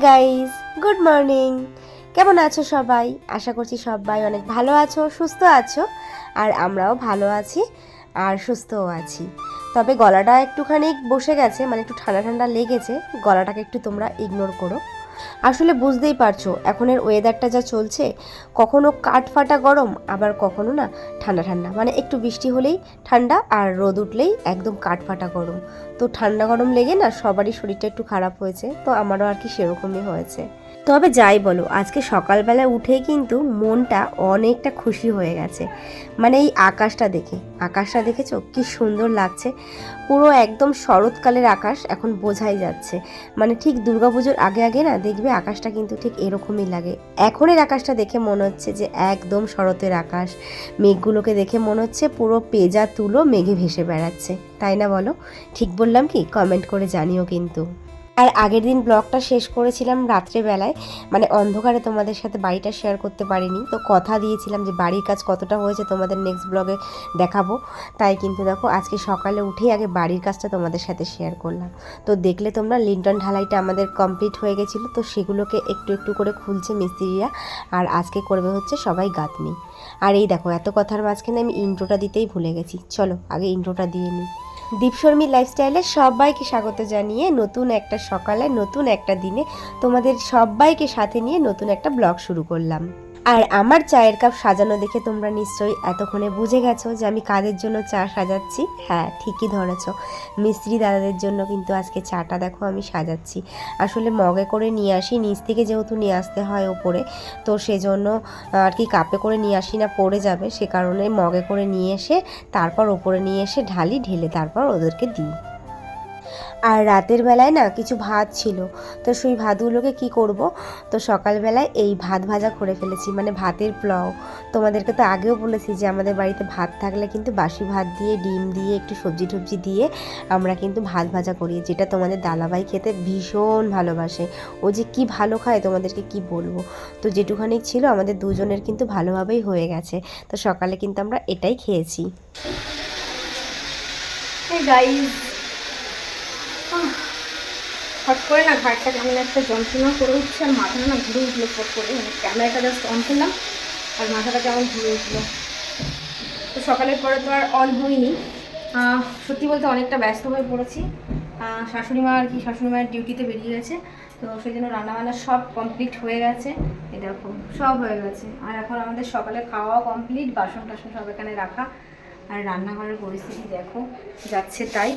Guys, good morning. কেমন আছো সবাই? আশা করছি সবাই অনেক ভালো আছো, সুস্থ আছো। আর আমরাও ভালো আছি আর সুস্থও আছি। তবে গলাটা একটুখানি বসে গেছে, মানে একটু ঠান্ডা ঠান্ডা লেগেছে। গলাটাকে একটু তোমরা ইগনোর করো। আসলে বুঝতেই পারছো এখনের ওয়েদারটা যা চলছে, কখনো কাঠফাটা গরম, আবার কখনো না ঠান্ডা ঠান্ডা, মানে একটু বৃষ্টি হলেই ঠান্ডা আর রোদ উঠলেই একদম কাঠফাটা গরম। তো ঠান্ডা গরম লেগে না সবারই শরীরটা একটু খারাপ হয়েছে, তো আমারও আর কি সেরকমই হয়েছে। তবে যাই বলো, আজকে সকালবেলা উঠেই কিন্তু মনটা অনেকটা খুশি হয়ে গেছে। মানে এই আকাশটা দেখেছো কি সুন্দর লাগছে। পুরো একদম শরৎকালের আকাশ এখন বোঝাই যাচ্ছে। মানে ঠিক দুর্গাপুজোর আগে আগে না দেখবে আকাশটা কিন্তু ঠিক এরকমই লাগে। এখনের আকাশটা দেখে মনে হচ্ছে যে একদম শরতের আকাশ। মেঘগুলোকে দেখে মনে হচ্ছে পুরো পেঁজা তুলো মেঘে ভেসে বেড়াচ্ছে, তাই না বলো? ঠিক বললাম কি? কমেন্ট করে জানিও কিন্তু। আর আগের দিন ব্লগটা শেষ করেছিলাম রাত্রেবেলায়, মানে অন্ধকারে তোমাদের সাথে বাড়িটা শেয়ার করতে পারিনি। তো কথা দিয়েছিলাম যে বাড়ির কাজ কতটা হয়েছে তোমাদের নেক্সট ব্লগে দেখাবো। তাই কিন্তু দেখো আজকে সকালে উঠেই আগে বাড়ির কাজটা তোমাদের সাথে শেয়ার করলাম। তো দেখলে তোমরা লিন্টন ঢালাইটা আমাদের কমপ্লিট হয়ে গেছিলো, তো সেগুলোকে একটু একটু করে খুলছে মিস্ত্রিরা। আর আজকে করবে হচ্ছে সবাই গাঁথনি। আর এই দেখো এত কথার মাঝখানে আমি ইন্ট্রোটা দিতেই ভুলে গেছি। চলো আগে ইন্ট্রোটা দিয়ে নিই। দীপশর্মী লাইফস্টাইলে সবাইকে স্বাগত জানিয়ে নতুন একটা সকালে নতুন একটা দিনে তোমাদের সবাইকে সাথে নিয়ে নতুন একটা ব্লগ শুরু করলাম। আর আমার চায়ের কাপ সাজানো দেখে তোমরা নিশ্চয়ই এতক্ষণে বুঝে গেছো যে আমি কাদের জন্য চা সাজাচ্ছি। হ্যাঁ, ঠিকই ধরেছো, মিস্ত্রি দাদাদের জন্য কিন্তু আজকে চাটা দেখো আমি সাজাচ্ছি। আসলে মগে করে নিয়ে আসি, নিচ থেকে যেহেতু নিয়ে আসতে হয় ওপরে, তো সেজন্য আর কি কাপে করে নিয়ে আসি না, পড়ে যাবে, সে কারণে মগে করে নিয়ে এসে তারপর ওপরে নিয়ে এসে ঢেলে তারপর ওদেরকে দিই। আর রাতের বেলায় না কিছু ভাত ছিল, তো সেই ভাতগুলোকে কি করব, তো সকালবেলায় এই ভাত ভাজা করে ফেলেছি, মানে ভাতের পোলাও। তোমাদেরকে তো আগেও বলেছি যে আমাদের বাড়িতে ভাত থাকলে কিন্তু বাসি ভাত দিয়ে ডিম দিয়ে একটু সবজি টবজি দিয়ে আমরা কিন্তু ভাত ভাজা করি, যেটা তোমাদের দাদাভাই খেতে ভীষণ ভালোবাসে। ও যে কি ভালো খায় তোমাদেরকে কি বলবো। তো যেটুখানি ছিল আমাদের দুজনের কিন্তু ভালোভাবেই হয়ে গেছে। তো সকালে কিন্তু আমরা এটাই খেয়েছি। হট করে না ঘাটটা কেমন একটা যন্ত্রণা করে উঠছে, আর মাথাটা না ঘুরে উঠলো ফট করে, মানে ক্যামেরাটা জাস্ট অন করলাম আর মাথাটা কেমন ঘুরে উঠলো। তো সকালের পরে তো আর অন হয়নি। সত্যি বলতে অনেকটা ব্যস্ত হয়ে পড়েছি। শাশুড়ি মায়ের ডিউটিতে বেরিয়ে গেছে, তো সেই জন্য রান্নাবান্না সব কমপ্লিট হয়ে গেছে। এরকম সব হয়ে গেছে, আর এখন আমাদের সকালে খাওয়া কমপ্লিট, বাসন টাসন সব এখানে রাখা। আর রান্নাঘরের পরিস্থিতি দেখো যাচ্ছে তাই।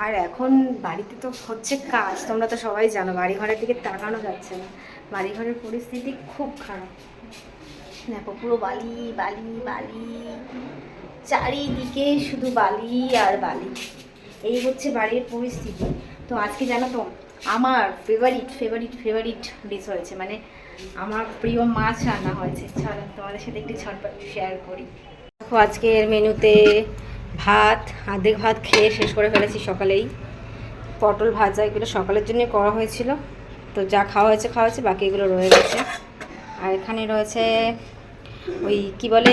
আর এখন বাড়িতে তো হচ্ছে কাজ, তোমরা তো সবাই জানো, বাড়িঘরের দিকে তাকানো যাচ্ছে না। বাড়িঘরের পরিস্থিতি খুব খারাপ। দেখো পুরো বালি বালি বালি, চারিদিকে শুধু বালি আর বালি, এই হচ্ছে বাড়ির পরিস্থিতি। তো আজকে জানো তো আমার ফেভারিট ডিশ হয়েছে, মানে আমার প্রিয় মাছ রান্না হয়েছে। চলো তোমাদের সাথে একটু ঝটপট শেয়ার করি। দেখো আজকের মেনুতে ভাত, অর্ধেক ভাত খেয়ে শেষ করে ফেলেছি সকালেই। পটল ভাজা, এগুলো সকালের জন্য করা হয়েছিল, তো যা খাওয়া হয়েছে, বাকি এগুলো রয়ে গেছে। আর এখানে রয়েছে ওই কি বলে,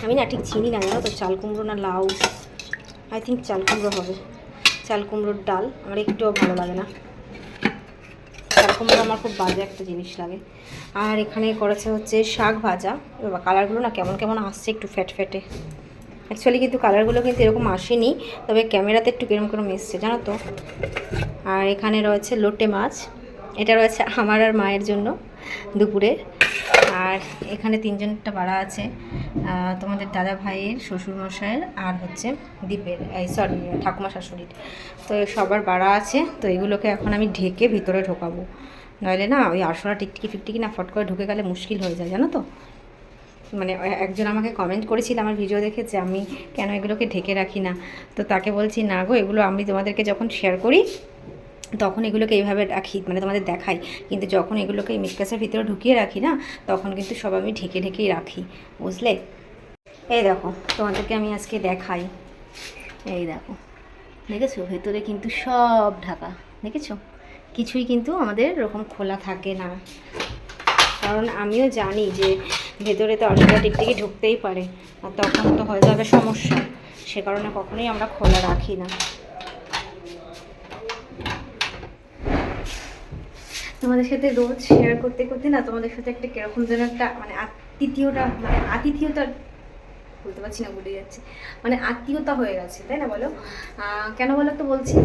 আমি না ঠিক চিনি না জানো তো, চাল কুমড়ো না লাউ, আই থিঙ্ক চাল কুমড়ো হবে। চাল কুমড়োর ডাল আমার একটুও ভালো লাগে না, চাল কুমড়ো আমার খুব বাজে একটা জিনিস লাগে। আর এখানে করেছে হচ্ছে শাক ভাজা। বাবা কালারগুলো না কেমন কেমন আসছে, একটু ফ্যাটে। অ্যাকচুয়ালি কিন্তু কালারগুলো কিন্তু এরকম আসেনি, তবে ক্যামেরাতে একটু কেরম এসছে জানো তো। আর এখানে রয়েছে লোটে মাছ, এটা রয়েছে আমার আর মায়ের জন্য দুপুরে। আর এখানে তিনজনটা বাড়া আছে, তোমাদের দাদা ভাইয়ের, শ্বশুরমশাইয়ের, আর হচ্ছে দীপের, সরি ঠাকুমা শাশুড়ির। তো সবার বাড়া আছে, তো এগুলোকে এখন আমি ঢেকে ভিতরে ঢোকাবো, নইলে না ওই আরশোলা টিকটিকি ফিকটিকি না ফট করে ঢুকে গেলে মুশকিল হয়ে যায় জানো তো। মানে একজন আমাকে কমেন্ট করেছিল আমার ভিডিও দেখে যে আমি কেন এগুলোকে ঢেকে রাখি না, তো তাকে বলছি না গো, এগুলো আমি তোমাদেরকে যখন শেয়ার করি তখন এগুলোকে এইভাবে রাখি, মানে তোমাদের দেখাই, কিন্তু যখন এগুলোকে এই মিটকাসের ভিতরে ঢুকিয়ে রাখি না, তখন কিন্তু সব আমি ঢেকেই রাখি, বুঝলে। এই দেখো তোমাদেরকে আমি আজকে দেখাই, এই দেখো দেখেছো ভেতরে কিন্তু সব ঢাকা, দেখেছো কিছুই কিন্তু আমাদের এরকম খোলা থাকে না, কারণ আমিও জানি যে ভেতরে তো আরশোলা টিকটিকি ঢুকতেই পারে, আর তখন তো হয়ে যাবে সমস্যা, সে কারণে কখনোই আমরা খোলা রাখি না। তোমাদের সাথে রোজ শেয়ার করতে করতে না তোমাদের সাথে একটা কিরকম যেন একটা মানে আতিথিয়তা বলতে পারছি না, ভুলে যাচ্ছে, মানে আত্মীয়তা হয়ে গেছে, তাই না বলো? কেন বলো তো বলছি,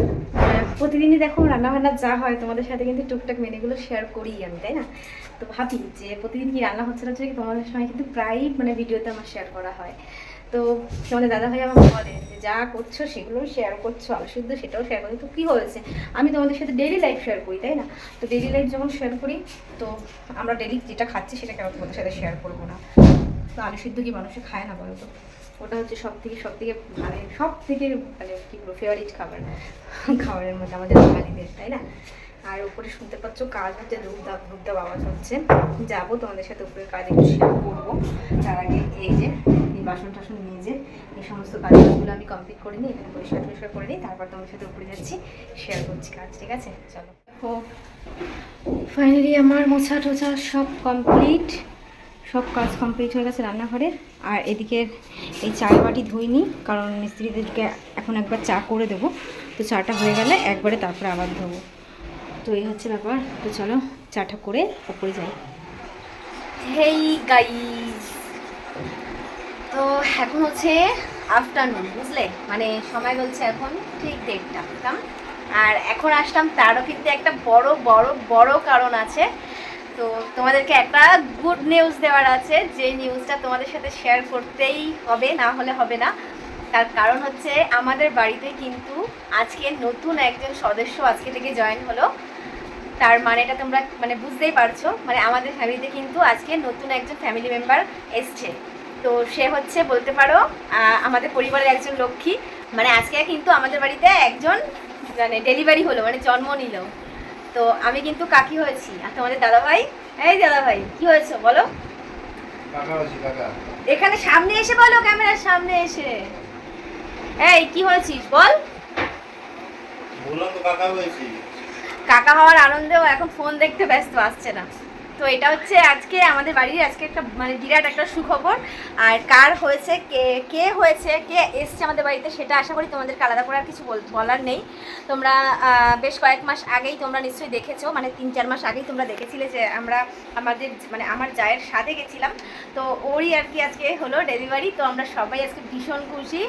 প্রতিদিনই দেখো রান্নাবান্না যা হয় তোমাদের সাথে কিন্তু টুকটাক মেনুগুলো শেয়ার করি আমি, তাই না? তো ভাবি যে প্রতিদিন কি রান্না হচ্ছে না হচ্ছে কি তোমাদের সঙ্গে কিন্তু প্রায়ই মানে ভিডিওতে আমার শেয়ার করা হয়। তো তোমাদের দাদাভাই আমাকে বলে যে যা করছো সেগুলোও শেয়ার করছো, আলু সিদ্ধ সেটাও শেয়ার করছো, তো কী হয়েছে, আমি তোমাদের সাথে ডেইলি লাইফ শেয়ার করি, তাই না? তো ডেইলি লাইফ যখন শেয়ার করি তো আমরা ডেইলি যেটা খাচ্ছি সেটা কেন তোমাদের সাথে শেয়ার করবো না? তো আলু সিদ্ধ কি মানুষে খায় না বলো তো? ওটা হচ্ছে সব থেকে মানে সব থেকে মানে কী বলবো ফেভারিট খাবারের মধ্যে আমাদের বাঙালিদের, তাই না? আর উপরে শুনতে পাচ্ছ কাজ হচ্ছে, ধূপধাপ আওয়াজ হচ্ছে। যাবো তোমাদের সাথে উপরের কাজ একটু শেয়ার করবো। তার আগে এই যে এই বাসন টাসন মেজে এই সমস্ত কাজগুলো আমি কমপ্লিট করে নিই, এখানে পরিষ্কার করে নিই, তারপর তোমাদের সাথে উপরে যাচ্ছি, শেয়ার করছি কাজ, ঠিক আছে? চলো। ও ফাইনালি আমার মোছা টোছা সব কমপ্লিট, সব কাজ কমপ্লিট হয়ে গেছে রান্নাঘরের। আর এদিকে এই চায়ের বাটি ধুইনি, কারণ মিস্ত্রিদেরকে এখন একবার চা করে দেবো, তো চাটা হয়ে গেলে একবারে তারপরে আবার ধোবো। তো এই হচ্ছে ব্যাপার। তো চলো চাটা করে ওপরে যাই। হেই গাইস, তো এখন হচ্ছে আফটারনুন, বুঝলে, মানে সময় বলছে এখন ঠিক 1:30। আর এখন আসলাম তারও কিন্তু একটা বড় বড় বড় কারণ আছে। তো তোমাদেরকে একটা গুড নিউজ দেওয়ার আছে, যে নিউজটা তোমাদের সাথে শেয়ার করতেই হবে, না হলে হবে না। তার কারণ হচ্ছে আমাদের বাড়িতে কিন্তু আজকে নতুন একজন সদস্য আজকে থেকে জয়েন হলো। তার মানেটা তোমরা মানে বুঝতেই পারছো, মানে আমাদের ফ্যামিলিতে কিন্তু আজকে নতুন একজন ফ্যামিলি মেম্বার এসছে। তো সে হচ্ছে বলতে পারো আমাদের পরিবারের একজন লক্ষ্মী। মানে আজকে কিন্তু আমাদের বাড়িতে একজন মানে ডেলিভারি হলো, মানে জন্ম নিল। তো আমি কিন্তু কাকি হয়েছি। আর তোমাদের দাদাভাই, এই দাদাভাই কি হয়েছে বলো? এখানে সামনে এসে বলো, ক্যামেরার সামনে এসে। এই কি হয়েছিস বল? বললাম তো কাকা হয়েছি। কাকা হওয়ার আনন্দেও এখন ফোন দেখতে ব্যস্ত, আসছে না। তো এটা হচ্ছে আজকে আমাদের বাড়ির আজকে একটা মানে বিরাট একটা সুখবর। আর কার হয়েছে, কে হয়েছে, কে এসছে আমাদের বাড়িতে, সেটা আশা করি তোমাদেরকে আলাদা করে আর কিছু বলার নেই। তোমরা বেশ কয়েক মাস আগেই তোমরা নিশ্চয়ই দেখেছো, মানে 3-4 মাস আগেই তোমরা দেখেছিলে যে আমরা আমাদের মানে আমার জায়ের সাথে গেছিলাম। তো ওরই আর কি আজকে হলো ডেলিভারি। তো আমরা সবাই আজকে ভীষণ খুশি,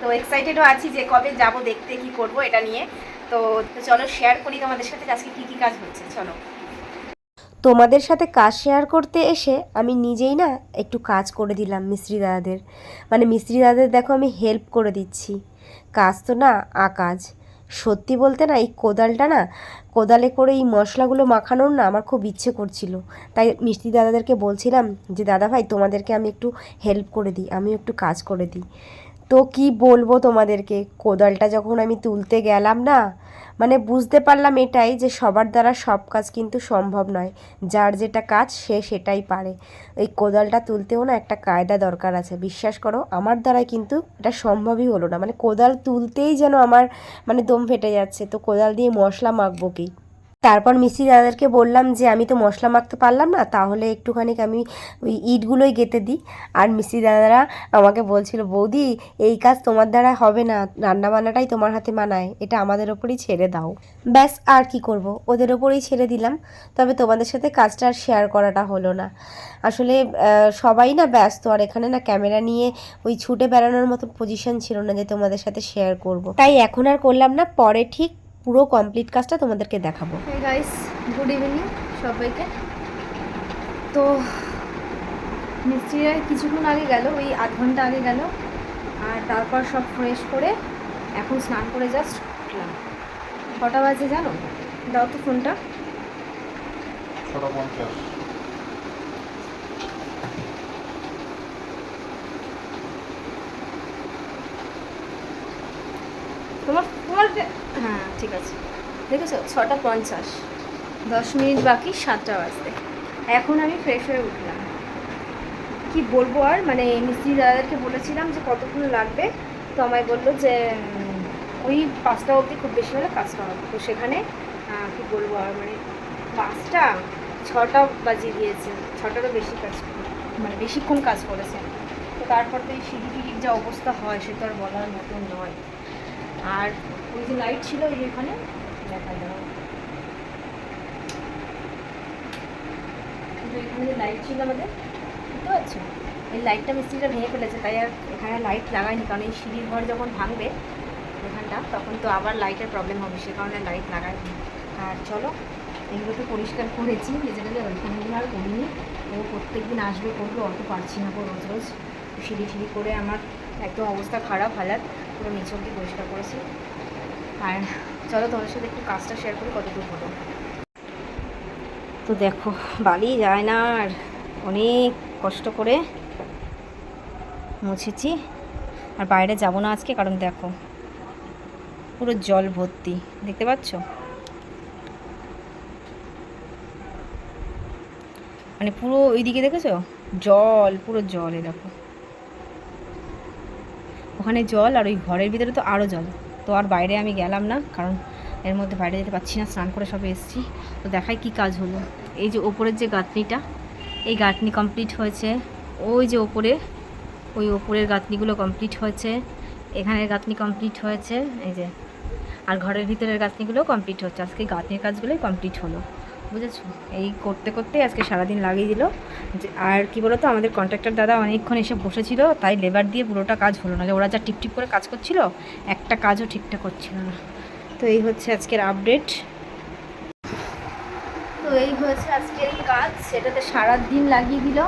তো এক্সাইটেডও আছি যে কবে যাব দেখতে, কি করব এটা নিয়ে। তো চলো শেয়ার করি তোমাদের সাথে আজকে কী কী কাজ হচ্ছে, চলো। তোমাদের সাথে কাজ শেয়ার করতে এসে আমি নিজেই না একটু কাজ করে দিলাম মিস্ত্রি দাদাদের। মানে মিস্ত্রি দাদাদের দেখো আমি হেল্প করে দিচ্ছি। কাজ তো না আকাজ। সত্যি বলতে না এই কোদালটা না, কোদালে করে এই মশলাগুলো মাখানোর না আমার খুব ইচ্ছে করছিল। তাই মিস্ত্রি দাদাদেরকে বলছিলাম যে দাদা ভাই তোমাদেরকে আমি একটু হেল্প করে দিই, আমি একটু কাজ করে দিই। তো কি বলবো তোমাদেরকে, কোদালটা যখন আমি তুলতে গেলাম না, মানে বুঝতে পারলাম এটাই যে সবার দ্বারা সব কাজ কিন্তু সম্ভব নয়। যার যেটা কাজ সে সেটাই পারে। এই কোদালটা তুলতেও না একটা কায়দা দরকার আছে। বিশ্বাস করো আমার দ্বারাই কিন্তু এটা সম্ভবই হলো না। মানে কোদাল তুলতেই যেন আমার মানে দম ফেটে যাচ্ছে। তো কোদাল দিয়ে মশলা মাখবো কি? তারপর মিস্ত্রি দাদাদেরকে বললাম যে আমি তো মশলা মাখতে পারলাম না, তাহলে একটুখানি আমি ওই ইটগুলোই গেঁথে দিই। আর মিস্ত্রি দাদারা আমাকে বলছিল বৌদি এই কাজ তোমার দ্বারা হবে না, রান্নাবান্নাটাই তোমার হাতে মানায়, এটা আমাদের ওপরই ছেড়ে দাও। ব্যাস আর কি করব, ওদের ওপরেই ছেড়ে দিলাম। তবে তোমাদের সাথে কাজটা আর শেয়ার করাটা হলো না। আসলে সবাই না ব্যস্ত, আর এখানে না ক্যামেরা নিয়ে ওই ছুটে বেড়ানোর মতো পজিশন ছিল না যে তোমাদের সাথে শেয়ার করব। তাই এখন আর করলাম না, পরে ঠিক পুরো কমপ্লিট কাজটা তোমাদেরকে দেখাবো। হ্যাঁ গাইস, গুড ইভিনিং সবাইকে। তো মিস্ত্রিরা কিছুক্ষণ আগে গেল, ওই আধ ঘন্টা আগে গেল। আর তারপর সব ফ্রেশ করে এখন স্নান করে জাস্ট উঠলাম। কটা বাজে জানো? দাও তো ফোনটা। 6:50। তোমার হ্যাঁ ঠিক আছে, দেখেছো 6:50, 10 মিনিট বাকি 7টা বাজতে। এখন আমি ফ্রেশ হয়ে উঠলাম। কি বলবো আর, মানে মিস্ত্রি দাদাদেরকে বলেছিলাম যে কতক্ষণ লাগবে, তো আমায় বললো যে ওই 5টা অবধি খুব বেশি হলে কাজটা হবে। তো সেখানে কি বলবো আর, মানে 5টা 6টা বাজিয়ে দিয়েছে, 6টারও বেশি কাজ মানে বেশিক্ষণ কাজ করেছে। তো তারপর তো এই সিঁড়ি টিড়ির যা অবস্থা হয় সে তো আর বলার মতন নয়। আর ওই যে লাইট ছিল ওই এখানে দেখা যাওয়া, এখানে যে লাইট ছিল আমাদের, বুঝতে পারছো, এই লাইটটা মিস্ত্রিটা ভেঙে ফেলেছে, তাই আর এখানে লাইট লাগায়নি, কারণ এই সিঁড়ির ঘর যখন ভাঙবে এখানটা তখন তো আবার লাইটের প্রবলেম হবে, সে কারণে লাইট লাগায়নি। আর চলো এগুলো তো পরিষ্কার করেছি, ভেজিটেবল ওইখানেগুলো আর করিনি। ও প্রত্যেক দিন আসবে করবে, অত পারছি না গো রোজ রোজ, সিঁড়ি ঠিড়ি করে আমার একদম অবস্থা খারাপ, হালাত পুরো নিচ অব্দি পরিষ্কার করেছি। আর চলো তোমাদের সাথে একটু কাজটা শেয়ার করি কতটুকু হলো। তো দেখো বালি যায় না, আর অনেক কষ্ট করে মুছেছি। আর বাইরে যাব না আজকে, কারণ দেখো পুরো জল ভর্তি, দেখতে পাচ্ছ, মানে পুরো ওইদিকে দেখেছো জল, পুরো জল, এ দেখো ওখানে জল, আর ওই ঘরের ভিতরে তো আরও জল। তো আর বাইরে আমি গেলাম না, কারণ এর মধ্যে বাইরে যেতে পারছি না, স্নান করে সবে এসেছি। তো দেখাই কি কাজ হলো। এই যে ওপরের যে গাঁথনিটা, এই গাঁথনি কমপ্লিট হয়েছে, ওই যে ওপরে ওই ওপরের গাঁথনিগুলো কমপ্লিট হয়েছে, এখানের গাঁথনি কমপ্লিট হয়েছে, এই যে, আর ঘরের ভিতরের গাঁথনিগুলোও কমপ্লিট হচ্ছে। আজকে গাঁথনির কাজগুলোই কমপ্লিট হলো, বুঝেছো। এই করতে করতে আজকে সারাদিন লাগিয়ে দিল। আর কি বলতো, আমাদের কন্ট্রাক্টর দাদা অনেকক্ষণ এসে বসেছিল, তাই লেবার দিয়ে পুরোটা কাজ হলো না। ওরা যা টিপটিপ করে কাজ করছিল, একটা কাজও ঠিকঠাক করছিল না। তো এই হচ্ছে আজকের আপডেট। তো এই হয়েছে আজকের কাজ, সেটাতে সারাদিন লাগিয়ে দিল।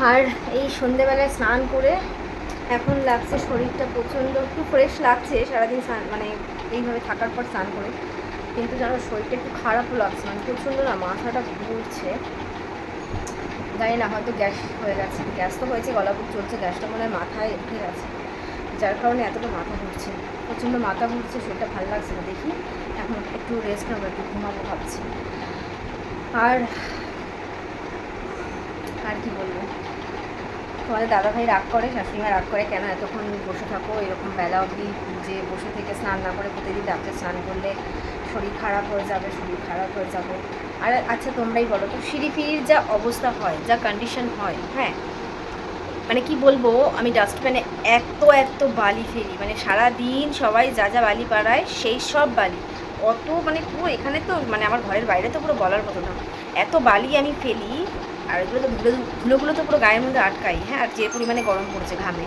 আর এই সন্ধেবেলায় স্নান করে এখন লাগছে শরীরটা প্রচণ্ড একটু ফ্রেশ লাগছে, সারাদিন স্নান মানে এইভাবে থাকার পর স্নান করে। কিন্তু যেন শরীরটা একটু খারাপও লাগছে, মানে প্রচণ্ড না মাথাটা ঘুরছে, জানি না হয়তো গ্যাস হয়ে গেছে, গ্যাস তো হয়েছে, গলা বুক চলছে, গ্যাসটা মনে হয় মাথায় উঠে গেছে, যার কারণে এতটা মাথা ঘুরছে, প্রচণ্ড মাথা ঘুরছে, শরীরটা ভালো লাগছে না। দেখি এখন একটু রেস্ট নেবো, একটু ঘুমাবো ভাবছি। আর আর কি বলবো, তোমাদের দাদাভাই রাগ করে, শাশুড়িমা রাগ করে, কেন এতক্ষণ বসে থাকো এরকম বেলা অবধি, যে বসে থেকে স্নান না করে প্রতিদিন রাত্রে স্নান করলে শরীর খারাপ হয়ে যাবে, শরীর খারাপ হয়ে যাবে। আর আচ্ছা তোমরাই বলো তো, সিঁড়ি ফিরির যা অবস্থা হয়, যা কন্ডিশন হয়, হ্যাঁ মানে কি বলবো, আমি ডাস্টবিনে এত বালি ফেলি, মানে সারাদিন সবাই যা যা বালি পাড়ায় সেই সব বালি, অত মানে পুরো এখানে তো মানে আমার ঘরের বাইরে তো পুরো বলার মতো না, এত বালি আমি ফেলি। আর এগুলো তো ধুলোগুলো তো পুরো গায়ের মধ্যে আটকাই, হ্যাঁ, আর যে পরিমাণে গরম পড়েছে ঘামে,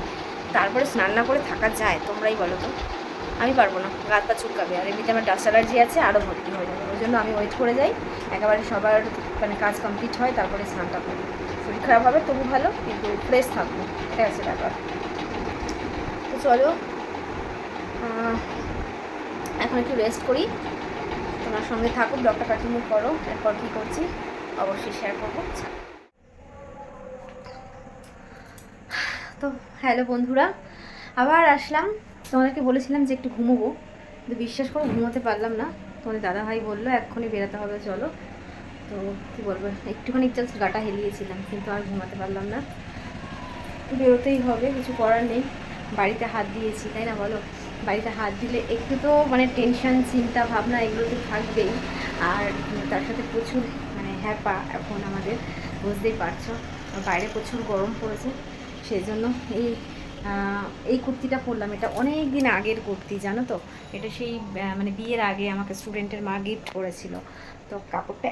তারপরে স্নান না করে থাকা যায়? তোমরাই বলো তো, আমি পারবো না, গাত পা চুলকাবে, আর এমনিতে আমার ডাস্ট অ্যালার্জি আছে, আরও ভর্তি হয়ে যাবে। ওই জন্য আমি ওয়েট করে যাই একেবারে সবার মানে কাজ কমপ্লিট হয়, তারপরে স্নানটা করি। শরীর খারাপ হবে তবু ভালো, কিন্তু ফ্রেশ থাকবো, এটা আছে ব্যাপার। তো চলো এখন একটু রেস্ট করি, তোমার সঙ্গে থাকো, ব্লগটা কন্টিনিউ করো, এরপর কী করছি অবশ্যই শেয়ার করবো। তো হ্যালো বন্ধুরা, আবার আসলাম। তোমাদেরকে বলেছিলাম যে একটু ঘুমোবো, কিন্তু বিশ্বাস করো ঘুমোতে পারলাম না। তোমাদের দাদাভাই বললো এক্ষুনি বেরোতে হবে, চলো। তো কী বলবো, একটুখানি জাস্ট গাটা হেলিয়েছিলাম, কিন্তু আর ঘুমাতে পারলাম না, বেরোতেই হবে, কিছু করার নেই। বাড়িতে হাত দিয়েছি, তাই না বলো, বাড়িতে হাত দিলে একটু তো মানে টেনশন, চিন্তা ভাবনা এগুলো তো থাকবেই। আর তার সাথে প্রচুর মানে হ্যাপা এখন আমাদের, বুঝতেই পারছো, বাইরে প্রচুর গরম পড়েছে, সেই জন্য এই কুর্তিটা পরলাম। এটা অনেক দিন আগের কুর্তি, জানো তো, এটা সেই মানে বিয়ের আগে আমাকে স্টুডেন্টের মা গিফট করেছিল। তো কাপড়টা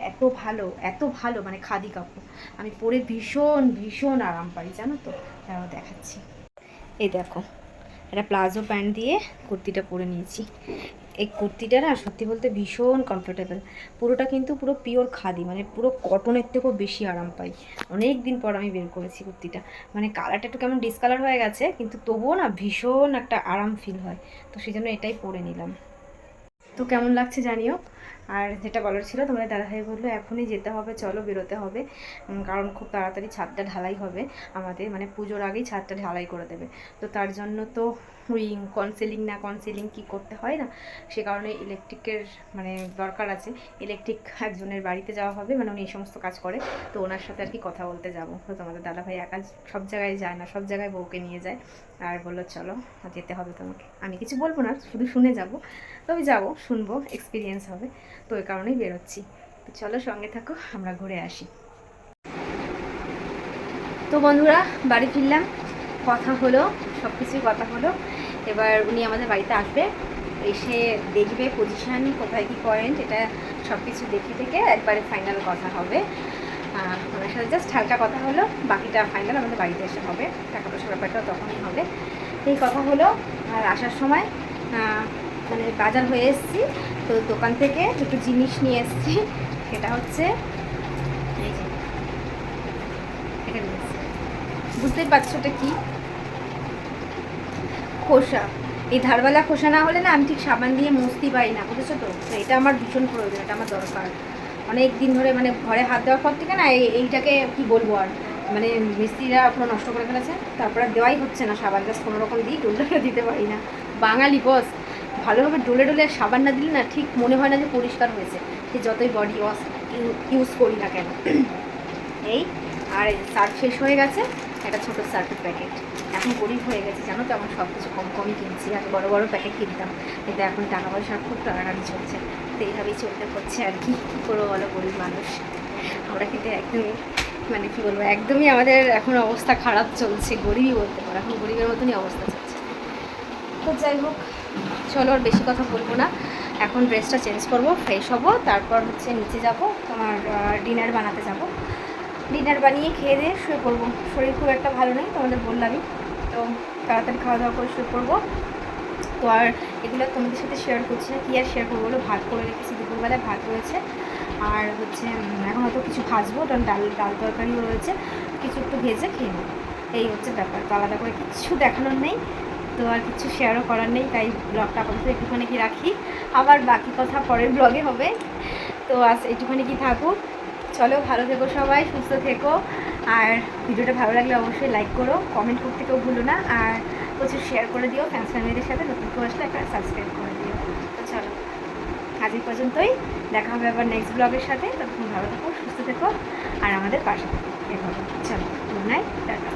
এত ভালো মানে খাদি কাপড়, আমি পরে ভীষণ আরাম পাই, জানো তো। তাও দেখাচ্ছি, এই দেখো, একটা প্লাজো প্যান্ট দিয়ে কুর্তিটা পরে নিয়েছি। এই কুর্তিটা না সত্যি বলতে ভীষণ কমফোর্টেবল, পুরোটা কিন্তু পুরো পিওর খাদি, মানে পুরো কটনের থেকেও বেশি আরাম পাই। অনেক দিন পর আমি বের করেছি কুর্তিটা, মানে কালারটা একটু কেমন ডিসকালার হয়ে গেছে, কিন্তু তবুও না ভীষণ একটা আরাম ফিল হয়, তো সেই জন্য এটাই পরে নিলাম। তো কেমন লাগছে জানিও। আর যেটা বলার ছিল, তোমাদের দাদাভাই বললো এখনই যেতে হবে, চলো বেরোতে হবে, কারণ খুব তাড়াতাড়ি ছাদটা ঢালাই হবে আমাদের, মানে পুজোর আগেই ছাদটা ঢালাই করে দেবে। তো তার জন্য তো ওই কনসিলিং কি করতে হয় না, সে কারণে ইলেকট্রিকের মানে দরকার আছে। ইলেকট্রিক একজনের বাড়িতে যাওয়া হবে, মানে উনি এই সমস্ত কাজ করে, তো ওনার সাথে আর কি কথা বলতে যাবো। তো তোমাদের দাদাভাই একা সব জায়গায় যায় না, সব জায়গায় বউকে নিয়ে যায়, আর বললো চলো যেতে হবে তোমাকে। আমি কিছু বলবো না, শুধু শুনে যাবো, তবে যাবো, শুনবো, এক্সপিরিয়েন্স হবে, তো ওই কারণেই বেরোচ্ছি। তো চলো সঙ্গে থাকো, আমরা ঘুরে আসি। তো বন্ধুরা বাড়ি ফিরলাম, কথা হলো, সব কিছুই কথা হলো। এবার উনি আমাদের বাড়িতে আসবে, এসে দেখবে পজিশান কোথায় কী পয়েন্ট, এটা সব কিছু দেখে একবারে ফাইনাল কথা হবে। ওনার সাথে জাস্ট হালকা কথা হলো, বাকিটা ফাইনাল আমাদের বাড়িতে এসে হবে, টাকা পয়সার ব্যাপারটাও তখনই হবে। এই কথা হলো। আর আসার সময় মানে বাজার হয়ে এসেছি, তো দোকান থেকে একটু জিনিস নিয়ে এসেছি, সেটা হচ্ছে এই যে এটা নিয়ে এসেছি, বুঝতেই পারছো এটা কি, খোসা। এই ধারওয়ালা খোসা না হলে না আমি ঠিক সাবান দিয়ে মুছতেই পারি না, বুঝেছো তো? তো এটা আমার ভীষণ প্রয়োজন, এটা আমার দরকার। অনেক দিন ধরে মানে ঘরে হাত দেওয়ার পর থেকে না এইটাকে কি বলবো আর, মানে মিস্ত্রিরা পুরো নষ্ট করে ফেলেছে, তারপরে দেওয়াই হচ্ছে না সাবান, জাস্ট কোনো রকম দিই, ডোলে দিতে পারি না। বাঙালি বস, ভালোভাবে ডোলে ডোলে সাবান না দিলে না ঠিক মনে হয় না যে পরিষ্কার হয়েছে, যে যতই বডি ওয়াশ ইউজ করি না কেন। এই আর সার্ফ শেষ হয়ে গেছে, একটা ছোটো সার্ফের প্যাকেট। এখন গরিব হয়ে গেছে জানো তো, এখন সব কিছু কম কমই কিনছি, আগে বড় বড় প্যাকেট কিনতাম, কিন্তু এখন টাকা পয়সার খুব টানাটানি চলছে, তো এইভাবেই চলতে হচ্ছে আর কি করবো বলো, গরিব মানুষ আমরা। কিন্তু একদমই মানে কী বলবো, একদমই আমাদের এখন অবস্থা খারাপ চলছে, গরিবই বলতে পারো, এখন গরিবের মতনই অবস্থা চলছে। তো যাই হোক, চলো আর বেশি কথা বলবো না, এখন ড্রেসটা চেঞ্জ করবো, ফ্রেশ হবো, তারপর হচ্ছে নিচে যাব, তোমার ডিনার বানাতে যাব। ডিনার বানিয়ে খেয়ে দিয়ে শুয়ে পড়বো, শরীর খুব একটা ভালো নেই তোমাদের বললামই, তো তাড়াতাড়ি খাওয়া দাওয়া করে শুয়ে পড়বো। তো আর এগুলো তোমাদের সাথে শেয়ার করছি না, কী আর শেয়ার করবো বলো, ভাত করে রেখেছি, দুপুরবেলায় ভাত রয়েছে, আর হচ্ছে এখন হয়তো কিছু ভাজবো, কারণ ডাল তরকারিও রয়েছে, কিছু একটু ভেজে খেয়ে নেবো, এই হচ্ছে ব্যাপার। তো আলাদা করে কিছু দেখানোর নেই, তো আর কিছু শেয়ারও করার নেই, তাই ব্লগটা আপাতত একটুখানি কি রাখি, আবার বাকি কথা পরের ব্লগে হবে। তো আজ একটুখানি কি থাকুক, চলো ভালো থেকো সবাই, সুস্থ থেকো, আর ভিডিওটা ভালো লাগলে অবশ্যই লাইক করো, কমেন্ট করতে কেউ ভুলো না, আর প্রচুর শেয়ার করে দিও ফ্যান্স ফ্যামিলিদের সাথে, নতুন কেউ আসলে একটা সাবস্ক্রাইব করে দিও। তো চলো আজ এই পর্যন্তই, দেখা হবে আবার নেক্সট ব্লগের সাথে, ততক্ষণ ভালো থেকো, সুস্থ থেকো, আর আমাদের পাশে থেকো, এভাবে। চলো, গুড নাইট, টাটা।